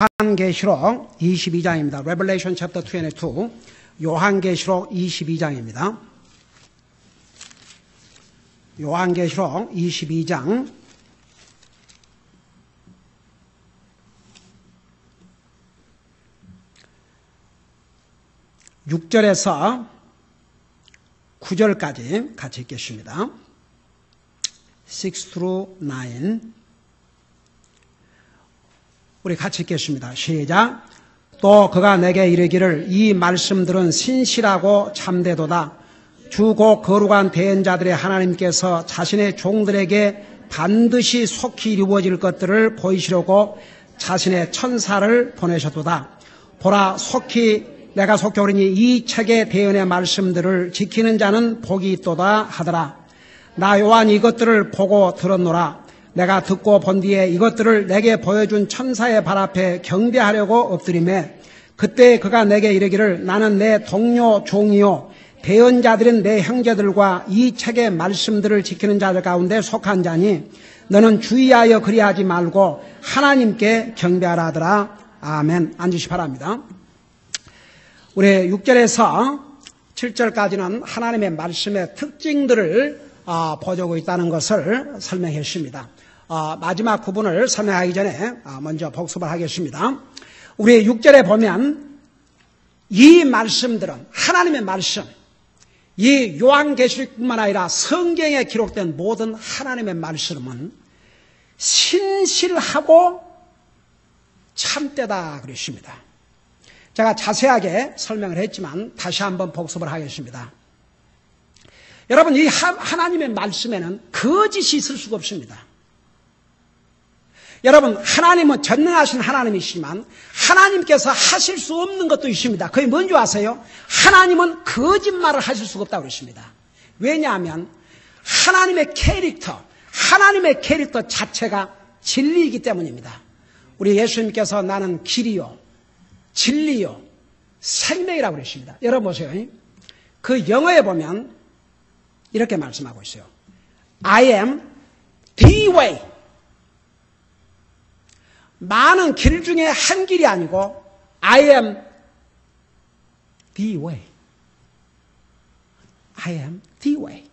요한계시록 22장입니다. Revelation chapter 22. 요한계시록 22장입니다. 요한계시록 22장 6절에서 9절까지 같이 읽겠습니다. 6 through 9. 우리 같이 읽겠습니다. 시작. 또 그가 내게 이르기를 이 말씀들은 신실하고 참되도다. 주 곧 거룩한 대언자들의 하나님께서 자신의 종들에게 반드시 속히 이루어질 것들을 보이시려고 자신의 천사를 보내셨도다. 보라, 내가 속히 오리니 이 책의 대언의 말씀들을 지키는 자는 복이 있도다 하더라. 나 요한 이것들을 보고 들었노라. 내가 듣고 본 뒤에 이것들을 내게 보여준 천사의 발 앞에 경배하려고 엎드리매 그때 그가 내게 이르기를 나는 내 동료 종이요 대언자들인 내 형제들과 이 책의 말씀들을 지키는 자들 가운데 속한 자니 너는 주의하여 그리하지 말고 하나님께 경배하라 하더라. 아멘. 앉으시 바랍니다. 우리 6절에서 7절까지는 하나님의 말씀의 특징들을 보여주고 있다는 것을 설명했습니다. 마지막 부분을 설명하기 전에 먼저 복습을 하겠습니다. 우리 6절에 보면 이 말씀들은 하나님의 말씀, 이 요한계시록뿐만 아니라 성경에 기록된 모든 하나님의 말씀은 신실하고 참되다 그랬습니다. 제가 자세하게 설명을 했지만 다시 한번 복습을 하겠습니다. 여러분, 이 하나님의 말씀에는 거짓이 있을 수가 없습니다. 여러분, 하나님은 전능하신 하나님이시지만 하나님께서 하실 수 없는 것도 있습니다. 그게 뭔지 아세요? 하나님은 거짓말을 하실 수가 없다고 그랬습니다. 왜냐하면 하나님의 캐릭터 자체가 진리이기 때문입니다. 우리 예수님께서 나는 길이요 진리요 생명이라고 그랬습니다. 여러분 보세요. 그 영어에 보면 이렇게 말씀하고 있어요. I am the way. 많은 길 중에 한 길이 아니고 I am the way. I am the way.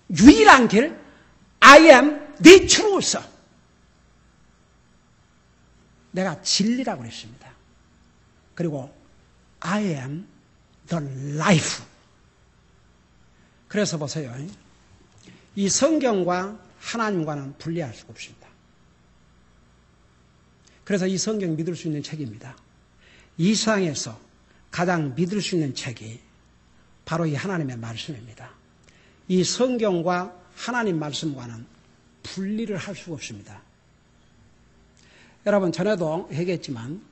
유일한 길 I am the truth. 내가 진리라고 그랬습니다. 그리고 I am the life. 그래서 보세요. 이 성경과 하나님과는 분리할 수가 없습니다. 그래서 이 성경 믿을 수 있는 책입니다. 이 세상에서 가장 믿을 수 있는 책이 바로 이 하나님의 말씀입니다. 이 성경과 하나님 말씀과는 분리를 할 수가 없습니다. 여러분, 전에도 얘기했지만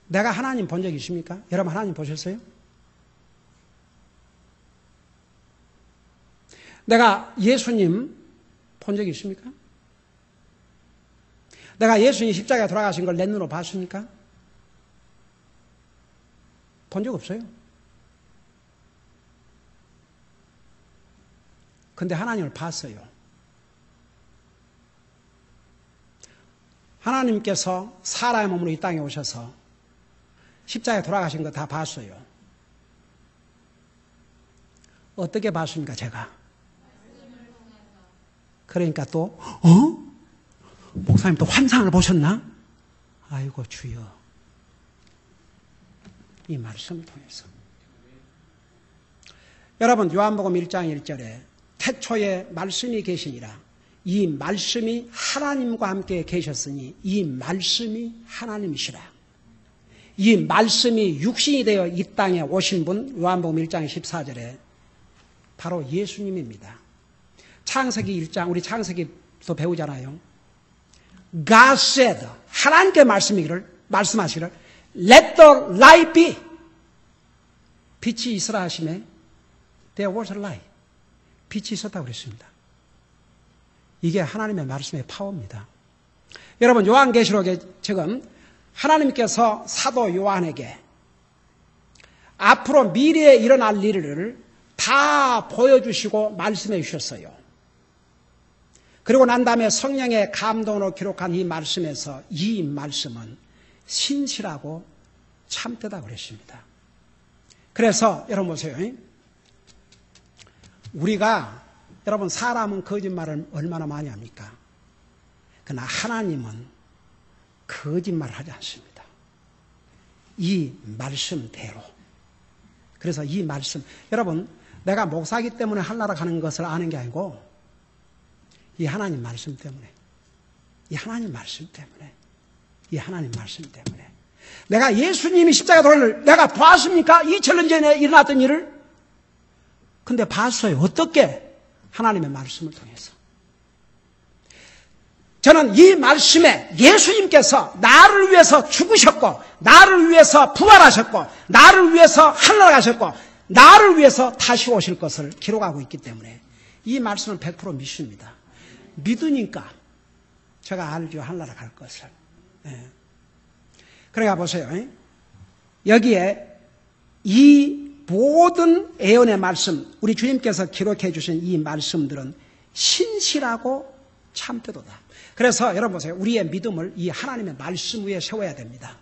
내가 하나님 본 적 있습니까? 여러분 하나님 보셨어요? 내가 예수님 본 적이 있습니까? 내가 예수님 십자가에 돌아가신 걸 내 눈으로 봤습니까? 본 적 없어요. 근데 하나님을 봤어요. 하나님께서 사람의 몸으로 이 땅에 오셔서 십자가에 돌아가신 거 다 봤어요. 어떻게 봤습니까, 제가? 그러니까 또, 목사님 또 환상을 보셨나? 아이고, 주여. 이 말씀을 통해서. 여러분, 요한복음 1장 1절에 태초에 말씀이 계시니라. 이 말씀이 하나님과 함께 계셨으니 이 말씀이 하나님이시라. 이 말씀이 육신이 되어 이 땅에 오신 분, 요한복음 1장 14절에 바로 예수님입니다. 창세기 1장, 우리 창세기도 배우잖아요. God said, 하나님께 말씀하시기를 Let the light be. 빛이 있으라 하시매 There was a light. 빛이 있었다고 그랬습니다. 이게 하나님의 말씀의 파워입니다. 여러분, 요한계시록에 지금 하나님께서 사도 요한에게 앞으로 미래에 일어날 일을 다 보여주시고 말씀해 주셨어요. 그리고 난 다음에 성령의 감동으로 기록한 이 말씀에서 이 말씀은 신실하고 참되다고 그랬습니다. 그래서 여러분 보세요. 우리가 여러분 사람은 거짓말을 얼마나 많이 합니까? 그러나 하나님은 거짓말을 하지 않습니다. 이 말씀대로. 그래서 이 말씀, 여러분 내가 목사기 때문에 하늘나라 가는 것을 아는 게 아니고 이 하나님 말씀 때문에, 이 하나님 말씀 때문에, 이 하나님 말씀 때문에 내가 예수님이 십자가 돌을 내가 봤습니까? 2000년 전에 일어났던 일을? 근데 봤어요. 어떻게? 하나님의 말씀을 통해서. 저는 이 말씀에 예수님께서 나를 위해서 죽으셨고 나를 위해서 부활하셨고 나를 위해서 하늘나라 가셨고 나를 위해서 다시 오실 것을 기록하고 있기 때문에 이 말씀을 100% 믿습니다. 믿으니까 제가 알죠. 하늘나라 갈 것을. 네. 그러니까 보세요. 여기에 이 모든 예언의 말씀, 우리 주님께서 기록해 주신 이 말씀들은 신실하고 참되도다. 그래서 여러분 보세요. 우리의 믿음을 이 하나님의 말씀 위에 세워야 됩니다.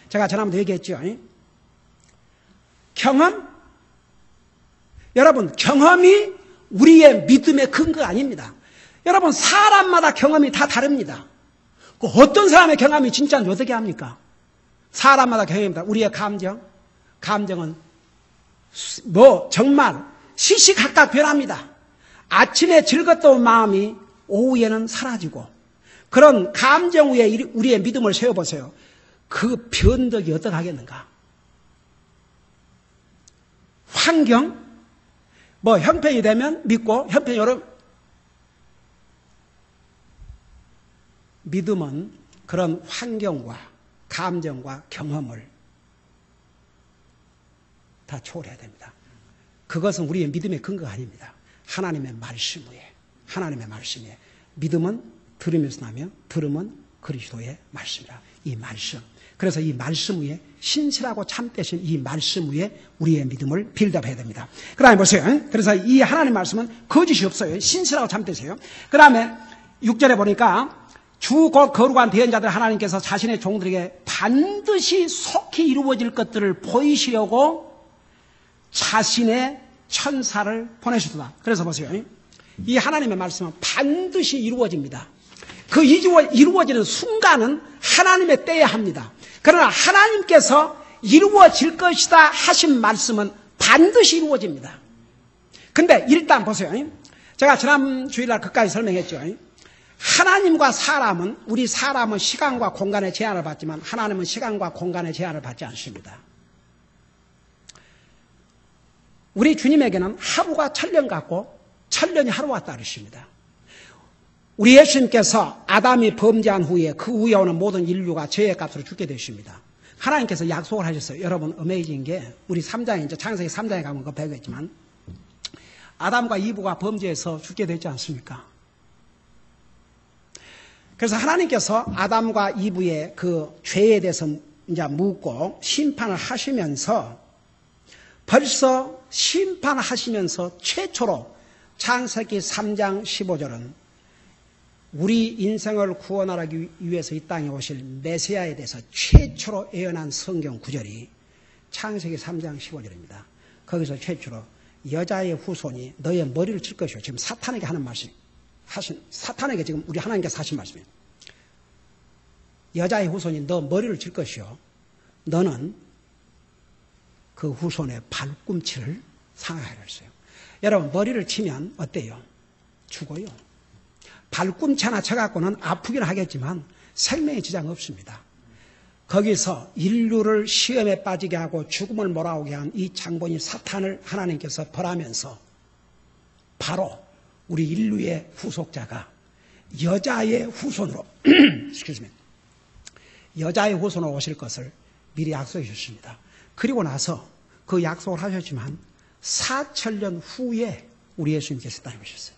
제가 지난번에 얘기했죠. 경험? 여러분 경험이 우리의 믿음의 근거 아닙니다. 여러분 사람마다 경험이 다 다릅니다. 어떤 사람의 경험이 진짜인지 어떻게 합니까? 사람마다 경험입니다. 우리의 감정은 정말 시시각각 변합니다. 아침에 즐겁던 마음이 오후에는 사라지고 그런 감정 위에 우리의 믿음을 세워보세요. 그 변덕이 어떻게 하겠는가? 환경? 형편이 되면 믿고 형편이 여러분 믿음은 그런 환경과 감정과 경험을 다 초월해야 됩니다. 그것은 우리의 믿음의 근거가 아닙니다. 하나님의 말씀 위에, 하나님의 말씀 위에. 믿음은 들으면서 나며 들음은 그리스도의 말씀이라. 이 말씀. 그래서 이 말씀 위에 신실하고 참되신 이 말씀 위에 우리의 믿음을 빌드업해야 됩니다. 그 다음에 보세요. 그래서 이 하나님 말씀은 거짓이 없어요. 신실하고 참되세요. 그 다음에 6절에 보니까 주 곧 거룩한 대언자들 하나님께서 자신의 종들에게 반드시 속히 이루어질 것들을 보이시려고 자신의 천사를 보내셨다. 그래서 보세요. 이 하나님의 말씀은 반드시 이루어집니다. 그 이루어지는 순간은 하나님의 때에 합니다. 그러나 하나님께서 이루어질 것이다 하신 말씀은 반드시 이루어집니다. 근데 일단 보세요. 제가 지난 주일날 그까지 설명했죠. 하나님과 사람은, 우리 사람은 시간과 공간의 제한을 받지만 하나님은 시간과 공간의 제한을 받지 않습니다. 우리 주님에게는 하루가 천년 같고 천년이 하루 같다 그러십니다. 우리 예수님께서 아담이 범죄한 후에 그 후에 오는 모든 인류가 죄의 값으로 죽게 되십니다. 하나님께서 약속을 하셨어요. 여러분 어메이징 게 우리 3장에 이제 창세기 3장에 가면 그거 배우겠지만 아담과 이브가 범죄해서 죽게 되지 않습니까? 그래서 하나님께서 아담과 이브의 그 죄에 대해서 이제 묻고 심판을 하시면서 벌써 심판하시면서 최초로 창세기 3장 15절은 우리 인생을 구원하기 위해서 이 땅에 오실 메시아에 대해서 최초로 예언한 성경 구절이 창세기 3장 15절입니다. 거기서 최초로 여자의 후손이 너의 머리를 칠 것이요. 지금 사탄에게 하는 말씀, 사탄에게 지금 우리 하나님께서 하신 말씀이에요. 여자의 후손이 너 머리를 칠 것이요. 너는 그 후손의 발꿈치를 상하게 했어요. 여러분 머리를 치면 어때요? 죽어요. 발꿈치 하나 쳐갖고는 아프긴 하겠지만 생명에 지장 없습니다. 거기서 인류를 시험에 빠지게 하고 죽음을 몰아오게 한 이 장본인 사탄을 하나님께서 벌하면서 바로 우리 인류의 후속자가 여자의 후손으로 여자의 후손으로 오실 것을 미리 약속해 주셨습니다. 그리고 나서 그 약속을 하셨지만 4000년 후에 우리 예수님께서 따라오셨어요.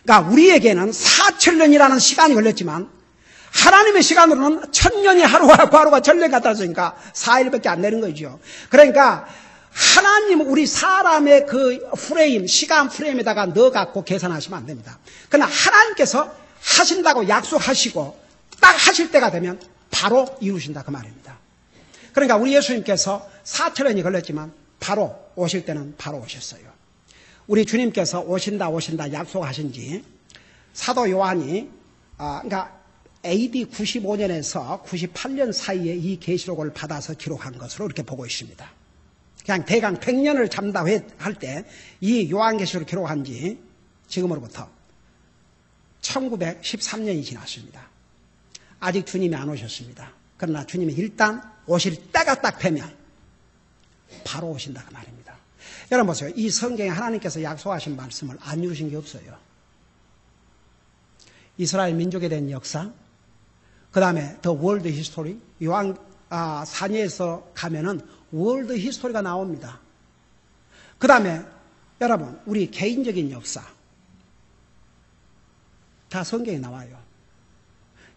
그러니까 우리에게는 4000년이라는 시간이 걸렸지만 하나님의 시간으로는 1000년이 하루가 1000년 같다 했으니까 4일밖에 안 되는 거죠. 그러니까 하나님 우리 사람의 그 프레임, 시간 프레임에다가 넣어갖고 계산하시면 안 됩니다. 그러나 하나님께서 하신다고 약속하시고 딱 하실 때가 되면 바로 이루신다 그 말입니다. 그러니까 우리 예수님께서 4천년이 걸렸지만 바로 오실 때는 바로 오셨어요. 우리 주님께서 오신다 약속하신 지 사도 요한이 그러니까 AD 95년에서 98년 사이에 이 계시록을 받아서 기록한 것으로 이렇게 보고 있습니다. 그냥 대강 100년을 잠다 할 때 이 요한계시록을 기록한 지 지금으로부터 1913년이 지났습니다. 아직 주님이 안 오셨습니다. 그러나 주님이 일단 오실 때가 딱 되면 바로 오신다 그 말입니다. 여러분 보세요. 이 성경에 하나님께서 약속하신 말씀을 안 이루신 게 없어요. 이스라엘 민족에 대한 역사, 그 다음에 The World History, 요한 산위에서 가면은 월드 히스토리가 나옵니다. 그 다음에 여러분 우리 개인적인 역사 다 성경에 나와요.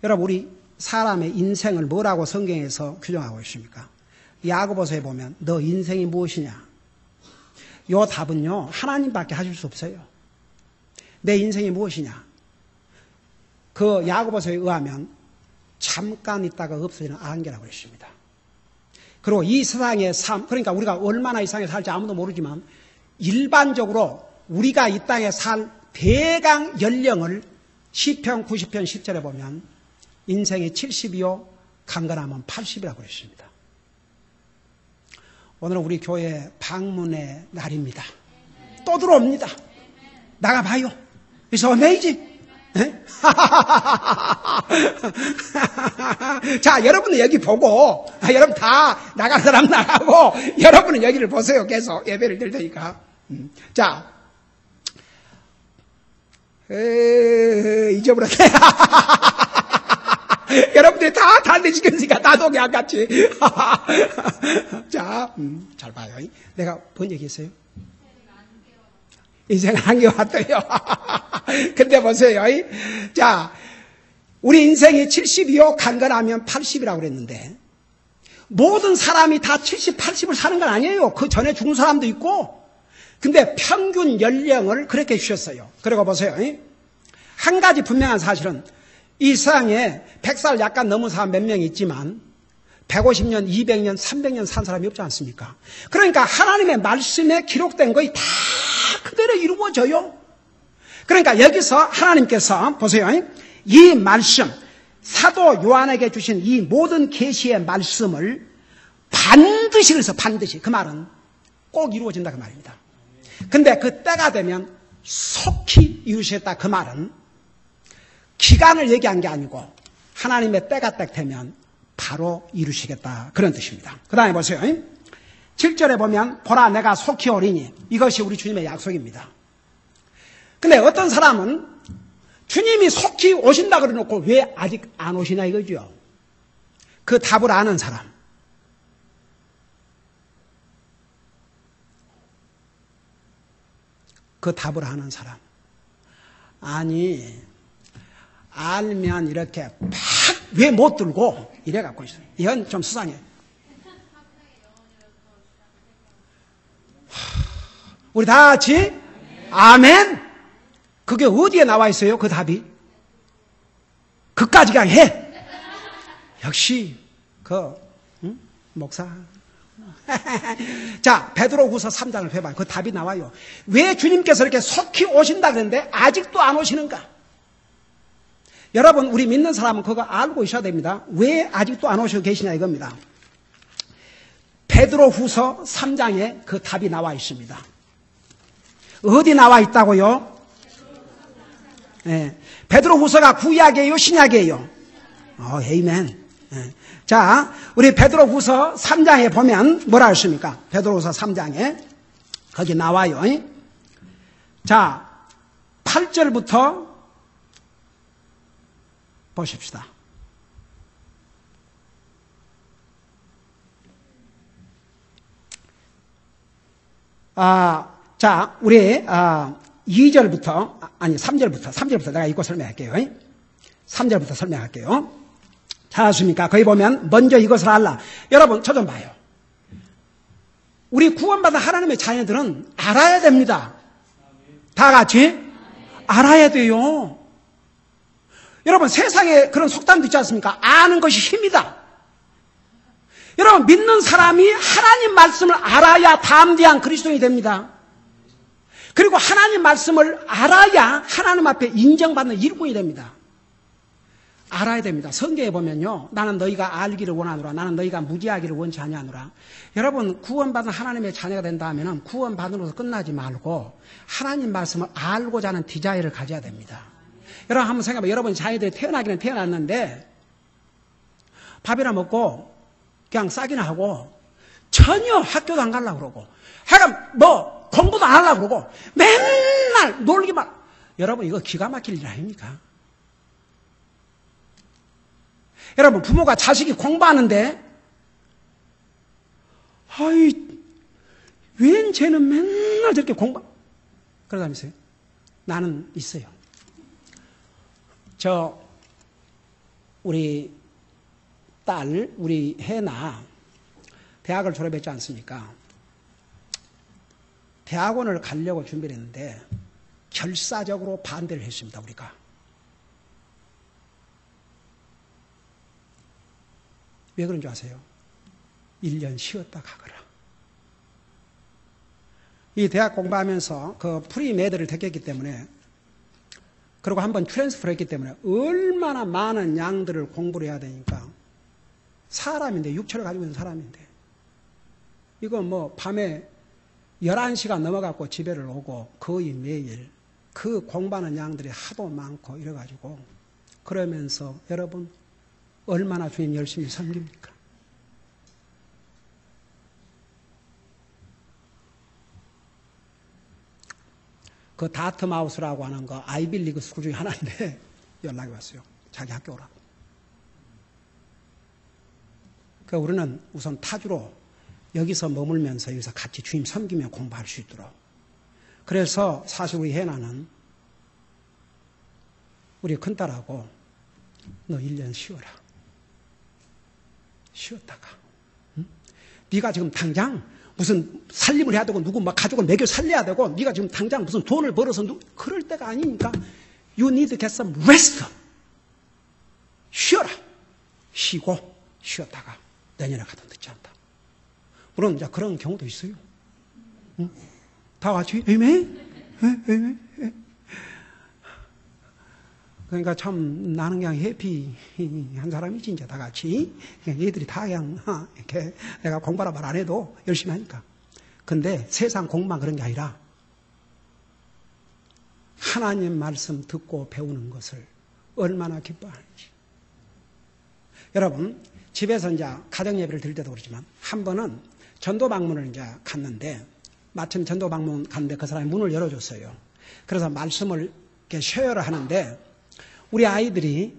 여러분 우리 사람의 인생을 뭐라고 성경에서 규정하고 있습니까? 야고보서에 보면 너 인생이 무엇이냐? 요 답은요 하나님밖에 하실 수 없어요. 내 인생이 무엇이냐? 그 야고보서에 의하면 잠깐 있다가 없어지는 안개라고 했습니다. 그리고 이 세상의 삶, 그러니까 우리가 얼마나 이 세상에 살지 아무도 모르지만 일반적으로 우리가 이 땅에 살 대강 연령을 시편 90편 10절에 보면 인생이 70이요 강건하면 80이라고 그랬습니다. 오늘은 우리 교회 방문의 날입니다. 또 들어옵니다. 나가봐요. It's amazing. 자, 여러분은 여기 보고, 여러분 다 나갈 사람 나가고, 여러분은 여기를 보세요. 계속 예배를 드릴 테니까. 자, 잊어버렸네. 여러분들이 다 달래지겠으니까 나도 그냥 같이. 자, 잘 봐요. 내가 본 얘기 있어요? 인생 한개 왔대요. 근데 보세요. 자, 우리 인생이 70이요 강건하면 80이라고 그랬는데 모든 사람이 다 70, 80을 사는 건 아니에요. 그 전에 죽은 사람도 있고. 근데 평균 연령을 그렇게 주셨어요. 그리고 보세요. 한 가지 분명한 사실은 이 세상에 100살 약간 넘은 사람 몇 명 있지만 150년, 200년, 300년 산 사람이 없지 않습니까? 그러니까 하나님의 말씀에 기록된 것이 다 그대로 이루어져요. 그러니까 여기서 하나님께서 보세요. 이 말씀, 사도 요한에게 주신 이 모든 계시의 말씀을 반드시, 그래서 반드시, 그 말은 꼭 이루어진다 그 말입니다. 근데 그 때가 되면 속히 이루시겠다 그 말은 기간을 얘기한 게 아니고 하나님의 때가 딱 되면 바로 이루시겠다 그런 뜻입니다. 그 다음에 보세요. 7절에 보면 보라 내가 속히 오리니 이것이 우리 주님의 약속입니다. 근데 어떤 사람은 주님이 속히 오신다 그래놓고 왜 아직 안 오시나 이거죠. 그 답을 아는 사람. 그 답을 아는 사람. 아니 알면 이렇게 막 왜 못 들고 이래 갖고 있어요. 이건 좀 수상해. 우리 다 같이 아멘. 그게 어디에 나와 있어요? 그 답이 그까지 그냥 해. 역시 목사. 자, 베드로후서 3장을 해봐요. 그 답이 나와요. 왜 주님께서 이렇게 속히 오신다 그랬는데 아직도 안 오시는가? 여러분 우리 믿는 사람은 그거 알고 있어야 됩니다. 왜 아직도 안 오시고 계시냐 이겁니다. 베드로후서 3장에 그 답이 나와 있습니다. 어디 나와 있다고요? 네. 베드로후서가 구약이에요, 신약이에요? 에이멘. 네. 자, 우리 베드로후서 3장에 보면 뭐라 했습니까? 베드로후서 3장에 거기 나와요. 자, 8절부터 보십시다. 자, 우리 2절부터 아니 3절부터 내가 읽고 설명할게요. 3절부터 설명할게요. 찾았습니까? 거기 보면 먼저 이것을 알라. 여러분 저 좀 봐요. 우리 구원받은 하나님의 자녀들은 알아야 됩니다. 다 같이 알아야 돼요. 여러분, 세상에 그런 속담도 있지 않습니까? 아는 것이 힘이다. 여러분, 믿는 사람이 하나님 말씀을 알아야 담대한 그리스도인이 됩니다. 그리고 하나님 말씀을 알아야 하나님 앞에 인정받는 일꾼이 됩니다. 알아야 됩니다. 성경에 보면요, 나는 너희가 알기를 원하노라, 나는 너희가 무지하기를 원치 아니하노라. 여러분, 구원받은 하나님의 자녀가 된다 하면 구원받으로서 끝나지 말고 하나님 말씀을 알고자 하는 디자인을 가져야 됩니다. 여러분, 한번 생각해봐요. 여러분 자녀들이 태어나기는 태어났는데 밥이나 먹고 그냥 싸기나 하고 전혀 학교도 안 가려고 그러고 하여간 뭐 공부도 안 하려고 그러고 맨날 놀기만. 여러분, 이거 기가 막힐 일 아닙니까? 여러분, 부모가 자식이 공부하는데 아이, 웬 쟤는 맨날 저렇게 그러다면서요? 나는 있어요. 우리 딸, 우리 혜나 대학을 졸업했지 않습니까? 대학원을 가려고 준비를 했는데 결사적으로 반대를 했습니다, 우리가. 왜 그런 줄 아세요? 1년 쉬었다 가거라. 이 대학 공부하면서 그 프리메드를 택했기 때문에, 그리고 한번 트랜스퍼를 했기 때문에 얼마나 많은 양들을 공부를 해야 되니까, 사람인데, 육체를 가지고 있는 사람인데, 이거 뭐 밤에 11시가 넘어갖고 집에를 오고 거의 매일 그 공부하는 양들이 하도 많고 이래가지고, 그러면서 여러분 얼마나 주님 열심히 섬깁니까? 그 다트마우스라고 하는 거 아이빌리그 스쿨 중에 하나인데 연락이 왔어요. 자기 학교 오라고. 그러니까 우리는 우선 타주로 여기서 머물면서 여기서 같이 주님 섬기며 공부할 수 있도록. 그래서 사실 우리 혜나는 우리 큰딸하고 너 1년 쉬어라. 쉬었다가 응? 네가 지금 당장 무슨 살림을 해야 되고 누구 막 가족을 먹여 살려야 되고 네가 지금 당장 무슨 돈을 벌어서 그럴 때가 아니니까 you need to get some rest. 쉬어라. 쉬고 쉬었다가 내년에 가도 늦지 않다. 물론 이제 그런 경우도 있어요. 응? 다 같이 에이멘. 그러니까 참 나는 그냥 해피한 사람이지, 이제 다 같이. 얘들이 다 그냥 이렇게 내가 공부하라 말 안 해도 열심히 하니까. 근데 세상 공부만 그런 게 아니라 하나님 말씀 듣고 배우는 것을 얼마나 기뻐하는지. 여러분, 집에서 이제 가정 예배를 드릴 때도 그렇지만 한 번은 전도 방문을 이제 갔는데, 마침 전도 방문 갔는데 그 사람이 문을 열어줬어요. 그래서 말씀을 이렇게 쉐어를 하는데, 우리 아이들이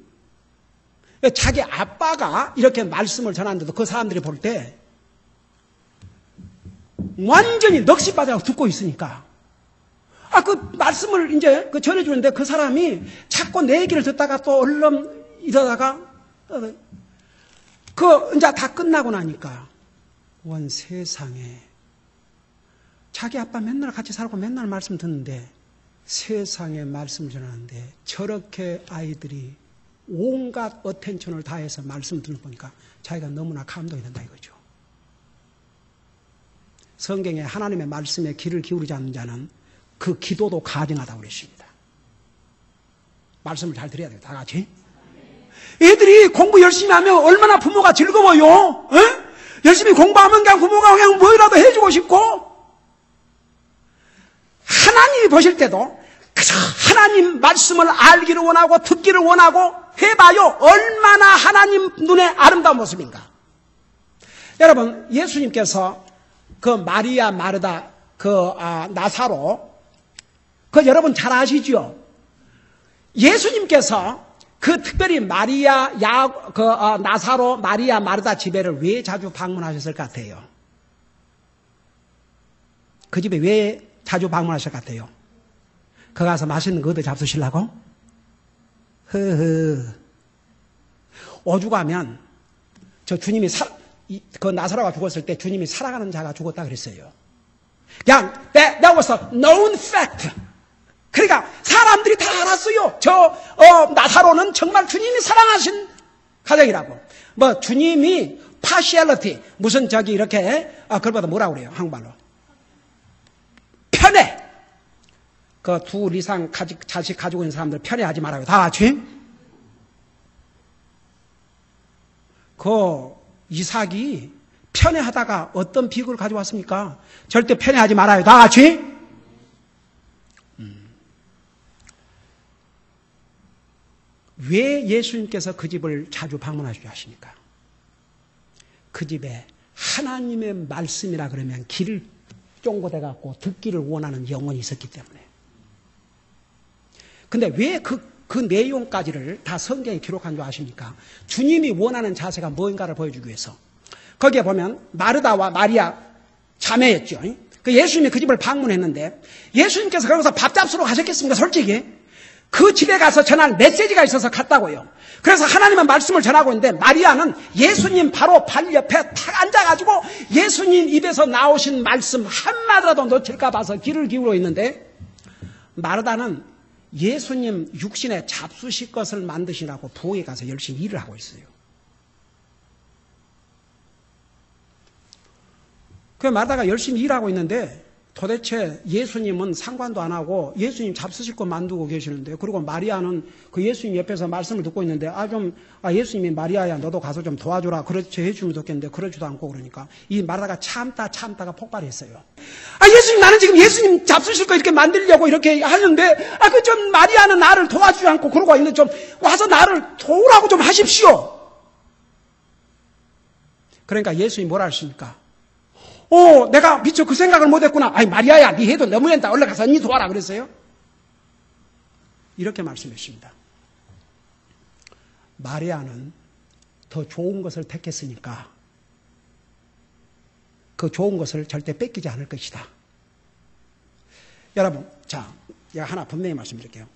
자기 아빠가 이렇게 말씀을 전하는데도 그 사람들이 볼 때 완전히 넋이 빠져서 듣고 있으니까, 그 말씀을 이제 전해주는데 그 사람이 자꾸 내 얘기를 듣다가 또 얼른 이러다가 이제 다 끝나고 나니까 온 세상에 자기 아빠 맨날 같이 살고 맨날 말씀 듣는데 세상에 말씀을 전하는데 저렇게 아이들이 온갖 어텐션을 다해서 말씀 듣는 보니까 자기가 너무나 감동이 된다 이거죠. 성경에 하나님의 말씀에 귀를 기울이지 않는 자는 그 기도도 가증하다고 그랬습니다. 말씀을 잘 드려야 돼요, 다 같이. 애들이 공부 열심히 하면 얼마나 부모가 즐거워요. 에? 열심히 공부하면 그냥 부모가 그냥 뭐라도 해주고 싶고, 하나님이 보실 때도 그저 하나님 말씀을 알기를 원하고 듣기를 원하고 해봐요. 얼마나 하나님 눈에 아름다운 모습인가. 여러분, 예수님께서 그 마리아 마르다 나사로, 여러분 잘 아시죠? 예수님께서 그 특별히 나사로 마리아 마르다 집에를 왜 자주 방문하셨을 것 같아요? 그 집에 왜 자주 방문하실 것 같아요? 거 가서 맛있는 거 얻어 잡수시려고? 허허. 오죽하면 저 주님이 그 나사로가 죽었을 때 주님이 사랑하는 자가 죽었다 그랬어요. 그냥 that was a known fact. 그러니까 사람들이 다 알았어요. 나사로는 정말 주님이 사랑하신 가정이라고. 뭐 주님이 partiality 무슨 이렇게 그것보다 뭐라고 그래요 한국말로 편애. 그 둘 이상 자식 가지고 있는 사람들 편애하지 말아요. 다 같이. 그 이삭이 편애하다가 어떤 비극을 가져왔습니까? 절대 편애하지 말아요. 다 같이. 왜 예수님께서 그 집을 자주 방문하시려 하십니까? 그 집에 하나님의 말씀이라 그러면 귀를 쫑긋해 갖고 듣기를 원하는 영혼이 있었기 때문에. 근데 왜 그 내용까지를 다 성경에 기록한 줄 아십니까? 주님이 원하는 자세가 뭔가를 보여주기 위해서. 거기에 보면 마르다와 마리아 자매였죠. 그 예수님이 그 집을 방문했는데 예수님께서 거기서 밥 잡수러 가셨겠습니까? 솔직히. 그 집에 가서 전할 메시지가 있어서 갔다고요. 그래서 하나님의 말씀을 전하고 있는데 마리아는 예수님 바로 발 옆에 탁 앉아가지고 예수님 입에서 나오신 말씀 한마디라도 놓칠까 봐서 귀를 기울여 있는데 마르다는 예수님 육신에 잡수실 것을 만드시라고 부엌에 가서 열심히 일을 하고 있어요. 그 마르다가 열심히 일하고 있는데 도대체 예수님은 상관도 안 하고 예수님 잡수실 것 만들고 계시는데, 그리고 마리아는 그 예수님 옆에서 말씀을 듣고 있는데 예수님이 마리아야 너도 가서 좀 도와줘라 그렇게 해주면 좋겠는데 그러지도 않고, 그러니까 이 마르다가 참다가 폭발했어요. 예수님, 나는 지금 예수님 잡수실 거 이렇게 만들려고 이렇게 하는데 좀 마리아는 나를 도와주지 않고 그러고 있는데 좀 와서 나를 도우라고 좀 하십시오. 그러니까 예수님이 뭐라 하십니까? 내가 미처 그 생각을 못했구나. 마리아야, 네 해도 너무했다. 얼른 가서 네 도와라 그랬어요. 이렇게 말씀했습니다. 마리아는 더 좋은 것을 택했으니까 그 좋은 것을 절대 뺏기지 않을 것이다. 여러분, 제가 하나 분명히 말씀드릴게요.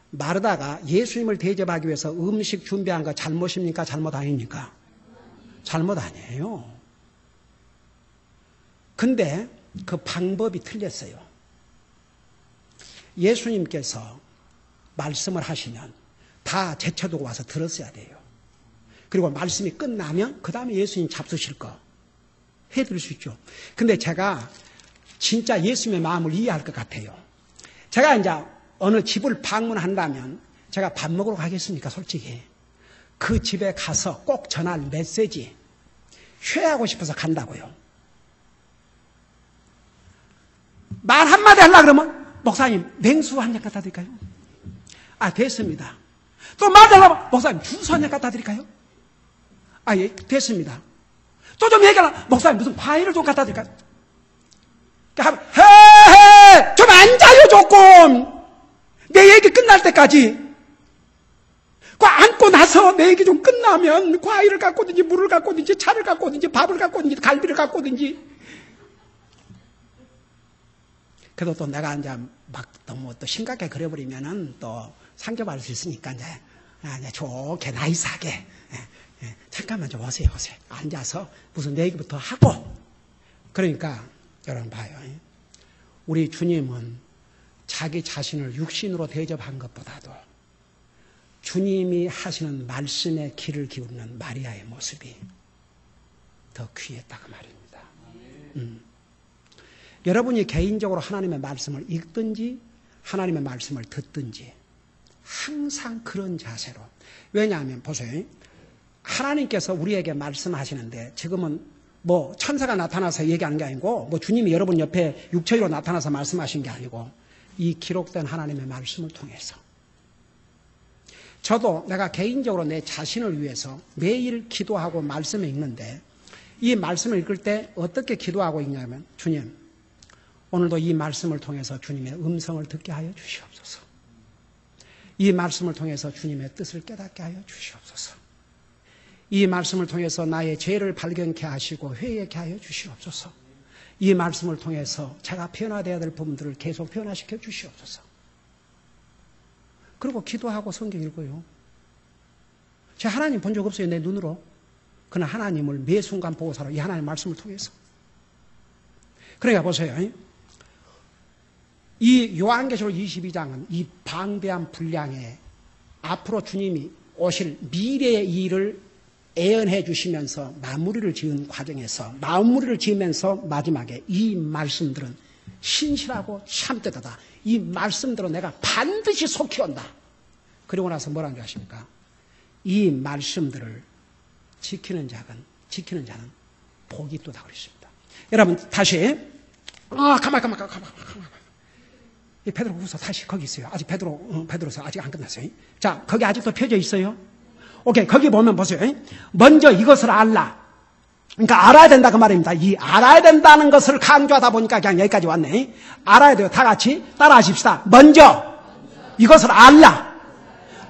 마르다가 예수님을 대접하기 위해서 음식 준비한 거 잘못입니까? 잘못 아닙니까? 잘못 아니에요. 근데 그 방법이 틀렸어요. 예수님께서 말씀을 하시면 다 제쳐두고 와서 들었어야 돼요. 그리고 말씀이 끝나면 그 다음에 예수님 잡수실 거 해드릴 수 있죠. 근데 제가 진짜 예수님의 마음을 이해할 것 같아요. 제가 이제 어느 집을 방문한다면 제가 밥 먹으러 가겠습니까? 솔직히. 그 집에 가서 꼭 전할 메시지 쉐어하고 싶어서 간다고요. 말 한마디 하려고 그러면 목사님 냉수 한 잔 갖다 드릴까요? 됐습니다. 또 말 하려면 목사님 주스 한 잔 갖다 드릴까요? 예, 됐습니다. 또 좀 얘기하려면 목사님 무슨 과일을 좀 갖다 드릴까요? 좀 앉아요 조금. 내 얘기 끝날 때까지. 앉고 나서 내 얘기 좀 끝나면 과일을 갖고 오든지 물을 갖고 오든지 차를 갖고 오든지 밥을 갖고 오든지 갈비를 갖고 오든지. 그래도 또 내가 이제 막 너무 또 심각하게 그려버리면은 또 상처받을 수 있으니까 이제 좋게 나이스하게 잠깐만 좀 오세요. 앉아서 무슨 얘기부터 하고. 그러니까 여러분 봐요. 우리 주님은 자기 자신을 육신으로 대접한 것보다도 주님이 하시는 말씀에 귀를 기울이는 마리아의 모습이 더 귀했다고 말입니다. 여러분이 개인적으로 하나님의 말씀을 읽든지 하나님의 말씀을 듣든지 항상 그런 자세로. 왜냐하면 보세요. 하나님께서 우리에게 말씀하시는데 지금은 뭐 천사가 나타나서 얘기하는 게 아니고 뭐 주님이 여러분 옆에 육체로 나타나서 말씀하신 게 아니고 이 기록된 하나님의 말씀을 통해서. 저도 내가 개인적으로 내 자신을 위해서 매일 기도하고 말씀을 읽는데 이 말씀을 읽을 때 어떻게 기도하고 있냐면, 주님, 오늘도 이 말씀을 통해서 주님의 음성을 듣게 하여 주시옵소서. 이 말씀을 통해서 주님의 뜻을 깨닫게 하여 주시옵소서. 이 말씀을 통해서 나의 죄를 발견케 하시고 회개케 하여 주시옵소서. 이 말씀을 통해서 제가 변화되어야 될 부분들을 계속 변화시켜 주시옵소서. 그리고 기도하고 성경 읽어요. 제가 하나님 본 적 없어요, 내 눈으로. 그는 하나님을 매 순간 보고 살아. 이 하나님의 말씀을 통해서. 그러니까 보세요. 이 요한계시록 22장은 이 방대한 분량에 앞으로 주님이 오실 미래의 일을 예언해 주시면서 마무리를 지은 과정에서 마무리를 지으면서 마지막에 이 말씀들은 신실하고 참되다. 이 말씀들은 내가 반드시 속히 온다. 그리고 나서 뭐라는 줄 아십니까? 이 말씀들을 지키는 자는 복이 있도다 그랬습니다. 여러분 다시 가만. 이 베드로후서 다시 거기 있어요. 아직 베드로서 아직 안 끝났어요. 자, 거기 아직도 펴져 있어요. 오케이, 거기 보면 보세요. 먼저 이것을 알라. 그러니까 알아야 된다 그 말입니다. 이 알아야 된다는 것을 강조하다 보니까 그냥 여기까지 왔네. 알아야 돼요. 다 같이 따라하십시다. 먼저 이것을 알라.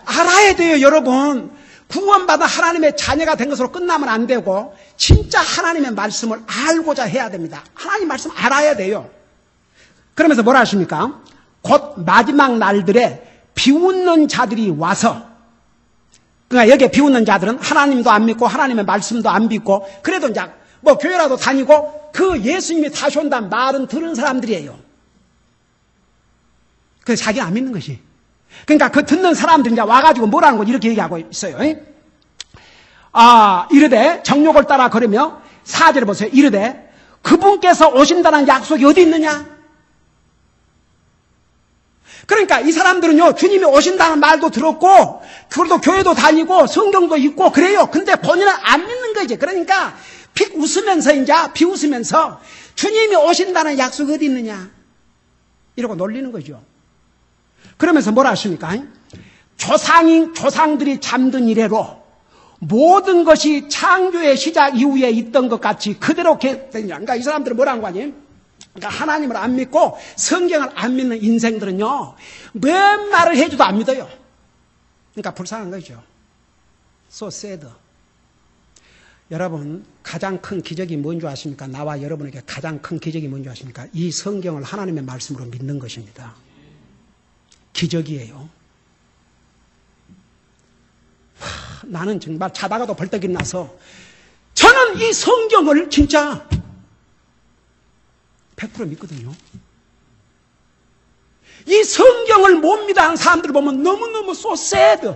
알아야 돼요, 여러분. 구원받아 하나님의 자녀가 된 것으로 끝나면 안 되고 진짜 하나님의 말씀을 알고자 해야 됩니다. 하나님 말씀 알아야 돼요. 그러면서 뭐라 하십니까? 곧 마지막 날들에 비웃는 자들이 와서, 그러니까 여기에 비웃는 자들은 하나님도 안 믿고 하나님의 말씀도 안 믿고 그래도 이제 뭐 교회라도 다니고 그 예수님이 다시 온다는 말은 들은 사람들이에요. 그래서 자기는 안 믿는 것이. 그러니까 그 듣는 사람들이 이제 와가지고 뭐라는 거 이렇게 얘기하고 있어요. 이르되 정욕을 따라 걸으며 4절에 보세요. 이르되 그분께서 오신다는 약속이 어디 있느냐? 그러니까 이 사람들은요, 주님이 오신다는 말도 들었고, 그래도 교회도 다니고, 성경도 읽고, 그래요. 근데 본인은 안 믿는 거지. 그러니까, 비웃으면서, 주님이 오신다는 약속이 어디 있느냐? 이러고 놀리는 거죠. 그러면서 뭐라 하십니까? 조상들이 잠든 이래로, 모든 것이 창조의 시작 이후에 있던 것 같이 그대로 되냐. 그러니까 이 사람들은 뭐라는 거 아니에요? 그러니까 하나님을 안 믿고 성경을 안 믿는 인생들은요, 뭔 말을 해줘도 안 믿어요. 그러니까 불쌍한 거죠. So sad. 여러분, 가장 큰 기적이 뭔지 아십니까? 나와 여러분에게 가장 큰 기적이 뭔지 아십니까? 이 성경을 하나님의 말씀으로 믿는 것입니다. 기적이에요. 나는 정말 자다가도 벌떡 일어나서 저는 이 성경을 진짜 100% 믿거든요. 이 성경을 못 믿어하는 사람들을 보면 너무너무 so sad.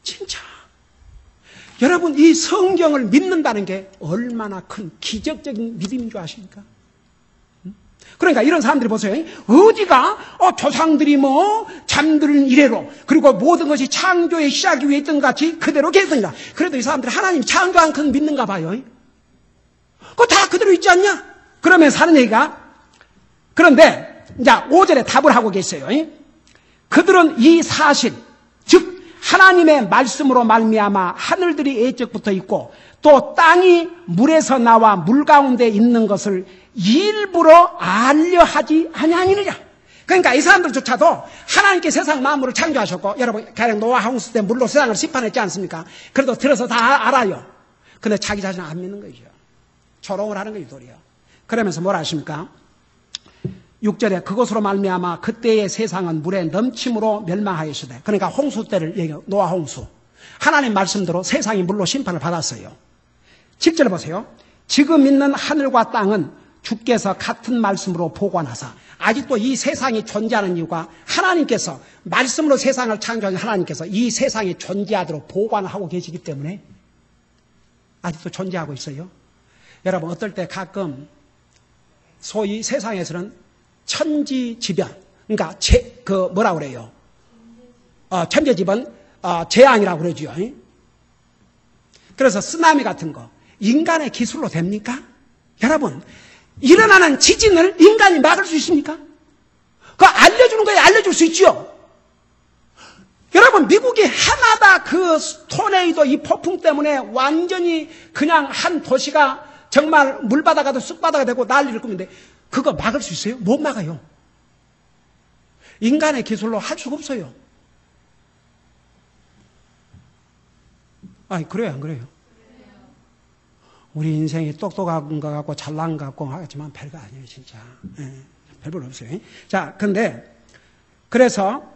진짜. 여러분, 이 성경을 믿는다는 게 얼마나 큰 기적적인 믿음인 줄 아십니까? 그러니까 이런 사람들이 보세요. 어디가 조상들이 잠드는 이래로 그리고 모든 것이 창조의 시작이 위에 있던 것 같이 그대로 계속된다. 그래도 이 사람들이 하나님 창조한 큰 믿는가 봐요. 그거 다 그대로 있지 않냐? 그러면서 하는 얘기가, 그런데 이제 5절에 답을 하고 계세요. 그들은 이 사실, 즉 하나님의 말씀으로 말미암아 하늘들이 애적부터 있고 또 땅이 물에서 나와 물 가운데 있는 것을 일부러 알려 하지 아니하느냐. 그러니까 이 사람들조차도 하나님께 세상 만물을 창조하셨고, 여러분 가령 노아 홍수 때 물로 세상을 심판했지 않습니까? 그래도 들어서 다 알아요. 근데 자기 자신은 안 믿는 거죠. 조롱을 하는 거죠, 도리어. 그러면서 뭐라 하십니까? 6절에 그것으로 말미암아 그때의 세상은 물에 넘침으로 멸망하였으되, 그러니까 홍수 때를 얘기해요. 노아 홍수. 하나님 말씀대로 세상이 물로 심판을 받았어요. 7절 보세요. 지금 있는 하늘과 땅은 주께서 같은 말씀으로 보관하사, 아직도 이 세상이 존재하는 이유가 하나님께서 말씀으로 세상을 창조한 하나님께서 이 세상이 존재하도록 보관하고 계시기 때문에 아직도 존재하고 있어요. 여러분, 어떨 때 가끔 소위 세상에서는 천지지변, 그러니까 뭐라 그래요? 천재지변, 재앙이라고 그러죠. 그래서 쓰나미 같은 거 인간의 기술로 됩니까? 여러분, 일어나는 지진을 인간이 막을 수 있습니까? 그거 알려주는 거에 알려줄 수 있죠. 여러분, 미국이 해마다 그 토네이도 이 폭풍 때문에 완전히 그냥 한 도시가 정말 물바다가 쑥바다가 되고 난리를 꾸는데 그거 막을 수 있어요? 못 막아요. 인간의 기술로 할 수가 없어요. 아니, 그래요, 안 그래요? 우리 인생이 똑똑한 것 같고 잘난 것 같고 하지만 별거 아니에요, 진짜. 별별 없어요. 자, 근데 그래서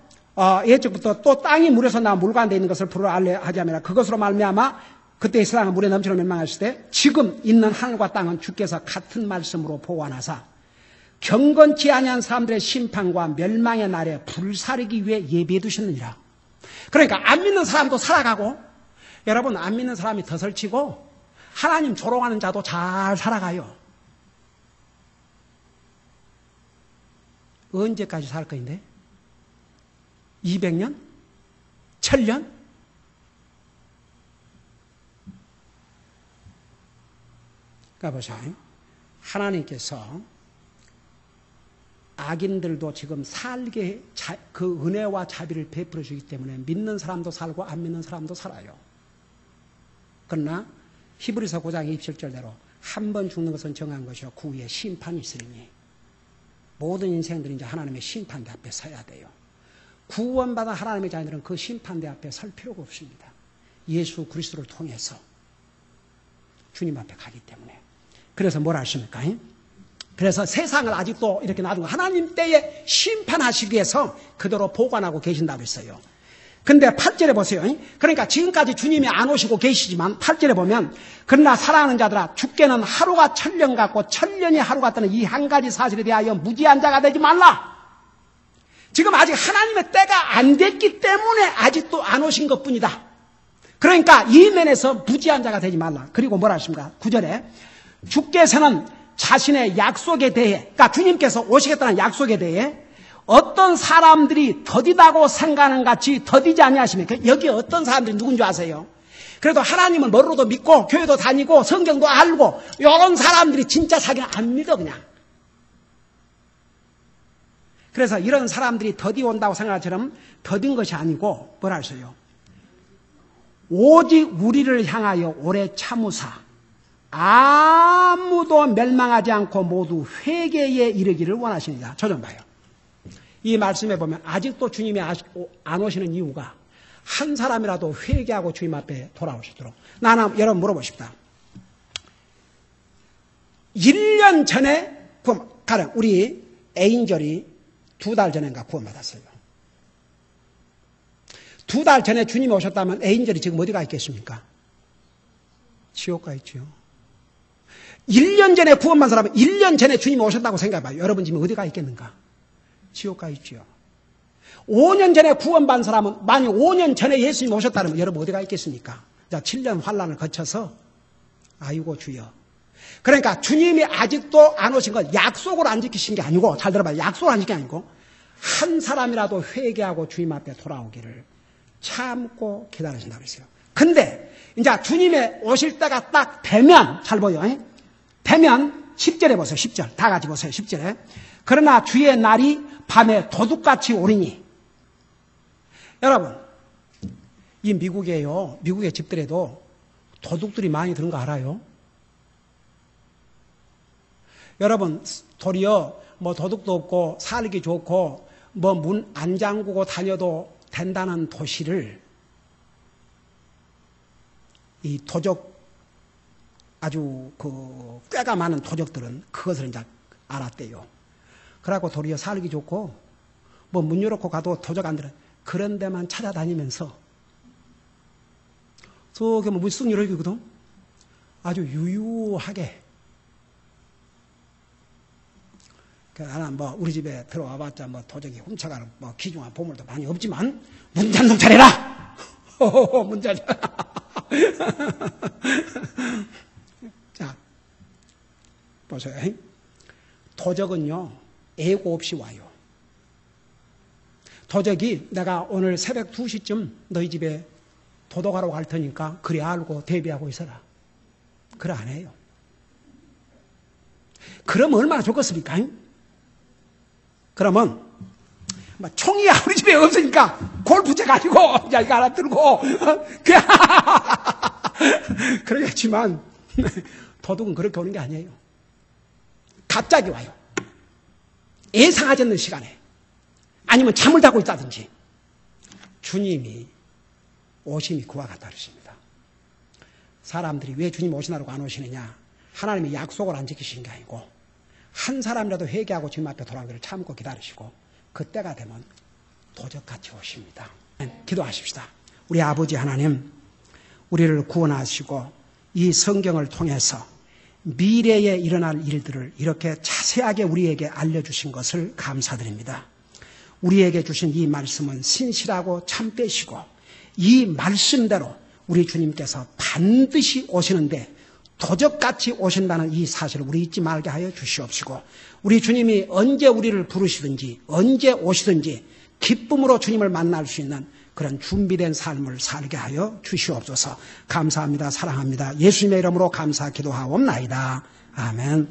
예적부터 또 땅이 물에서 나와 물과 돼 있는 것을 불어 알려 하자면 그것으로 말미암아 그때의 세상은 물에 넘치러 멸망하실 때 지금 있는 하늘과 땅은 주께서 같은 말씀으로 보완하사 경건치 아니한 사람들의 심판과 멸망의 날에 불사르기 위해 예비해 두셨느니라. 그러니까 안 믿는 사람도 살아가고 여러분 안 믿는 사람이 더 설치고 하나님 조롱하는 자도 잘 살아가요. 언제까지 살 거인데? 200년? 1000년? 그러니까 보세요. 하나님께서 악인들도 지금 살게 그 은혜와 자비를 베풀어 주기 때문에 믿는 사람도 살고 안 믿는 사람도 살아요. 그러나 히브리서 9장 27절대로 한 번 죽는 것은 정한 것이요 그 후에 심판이 있으니 모든 인생들이 이제 하나님의 심판대 앞에 서야 돼요. 구원받은 하나님의 자녀들은 그 심판대 앞에 설 필요가 없습니다. 예수 그리스도를 통해서 주님 앞에 가기 때문에. 그래서 뭘 하십니까? 그래서 세상을 아직도 이렇게 놔두고 하나님 때에 심판하시기 위해서 그대로 보관하고 계신다고 했어요. 근데 8절에 보세요. 그러니까 지금까지 주님이 안 오시고 계시지만 8절에 보면 그러나 사랑하는 자들아 주께는 하루가 1000년 같고 1000년이 하루 같다는 이 한 가지 사실에 대하여 무지한 자가 되지 말라. 지금 아직 하나님의 때가 안 됐기 때문에 아직도 안 오신 것뿐이다. 그러니까 이 면에서 무지한 자가 되지 말라. 그리고 뭐라 하십니까? 9절에 주께서는 자신의 약속에 대해 그러니까 주님께서 오시겠다는 약속에 대해 어떤 사람들이 더디다고 생각하는 같이 더디지 아니하십니까? 여기 어떤 사람들이 누군지 아세요? 그래도 하나님을 머리로도 믿고 교회도 다니고 성경도 알고 이런 사람들이 진짜 자기는 안 믿어 그냥. 그래서 이런 사람들이 더디 온다고 생각할 처럼 더딘 것이 아니고 뭐라 하세요? 오직 우리를 향하여 오래 참으사 아무도 멸망하지 않고 모두 회개에 이르기를 원하시느니라. 저 좀 봐요. 이 말씀에 보면 아직도 주님이 안 오시는 이유가 한 사람이라도 회개하고 주님 앞에 돌아오시도록. 나는 여러분 물어보십시다. 1년 전에 가령 우리 애인절이 2달 전인가 구원받았어요. 2달 전에 주님이 오셨다면 애인절이 지금 어디가 있겠습니까? 지옥 가 있죠. 1년 전에 구원받은 사람은 1년 전에 주님이 오셨다고 생각해봐요. 여러분 지금 어디가 있겠는가? 지옥 가 있죠. 5년 전에 구원받은 사람은 만약 5년 전에 예수님이 오셨다면 여러분 어디가 있겠습니까? 자, 7년 환란을 거쳐서 아이고 주여. 그러니까 주님이 아직도 안 오신 건 약속을 안 지키신 게 아니고 잘 들어봐요. 약속을 안 지킨 게 아니고 한 사람이라도 회개하고 주님 앞에 돌아오기를 참고 기다리신다고 했어요. 근데 이제 주님의 오실 때가 딱 되면 잘 보여. 되면 10절에 보세요. 10절. 다 같이 보세요. 10절에. 그러나 주의 날이 밤에 도둑같이 오리니. 여러분, 이 미국에요. 미국의 집들에도 도둑들이 많이 드는 거 알아요? 여러분, 도리어 뭐 도둑도 없고 살기 좋고 뭐 문 안 잠그고 다녀도 된다는 도시를 이 도적 아주 그 꾀가 많은 도적들은 그것을 이제 알았대요. 그래갖고 도리어 살기 좋고 뭐 문 열어놓고 가도 도적 안 들어 그런 데만 찾아다니면서 저기 뭐 문 열어주거든 아주 유유하게. 나는 뭐 우리 집에 들어와봤자 뭐 도적이 훔쳐가는 뭐 귀중한 보물도 많이 없지만 문 잔좀 차려라. 문 잘. 자, 보세요. 도적은요 예고 없이 와요. 도적이 내가 오늘 새벽 2시쯤 너희 집에 도둑하러 갈 테니까 그래 알고 대비하고 있어라. 그래 안 해요. 그러면 얼마나 좋겠습니까? 그러면 총이 우리 집에 없으니까 골프채 가지고 이거 하나 들고 그러겠지만 도둑은 그렇게 오는 게 아니에요. 갑자기 와요. 예상하지 않는 시간에 아니면 잠을 자고 있다든지. 주님이 오심이 그와 같다 그러십니다. 사람들이 왜 주님 오시나라고 안 오시느냐? 하나님이 약속을 안 지키신 게 아니고 한 사람이라도 회개하고 주님 앞에 돌아오기를 참고 기다리시고 그때가 되면 도적같이 오십니다. 기도하십시다. 우리 아버지 하나님, 우리를 구원하시고 이 성경을 통해서 미래에 일어날 일들을 이렇게 자세하게 우리에게 알려주신 것을 감사드립니다. 우리에게 주신 이 말씀은 신실하고 참되시고 이 말씀대로 우리 주님께서 반드시 오시는데 도적같이 오신다는 이 사실을 우리 잊지 말게 하여 주시옵시고, 우리 주님이 언제 우리를 부르시든지 언제 오시든지 기쁨으로 주님을 만날 수 있는 그런 준비된 삶을 살게 하여 주시옵소서. 감사합니다. 사랑합니다. 예수님의 이름으로 감사 기도하옵나이다. 아멘.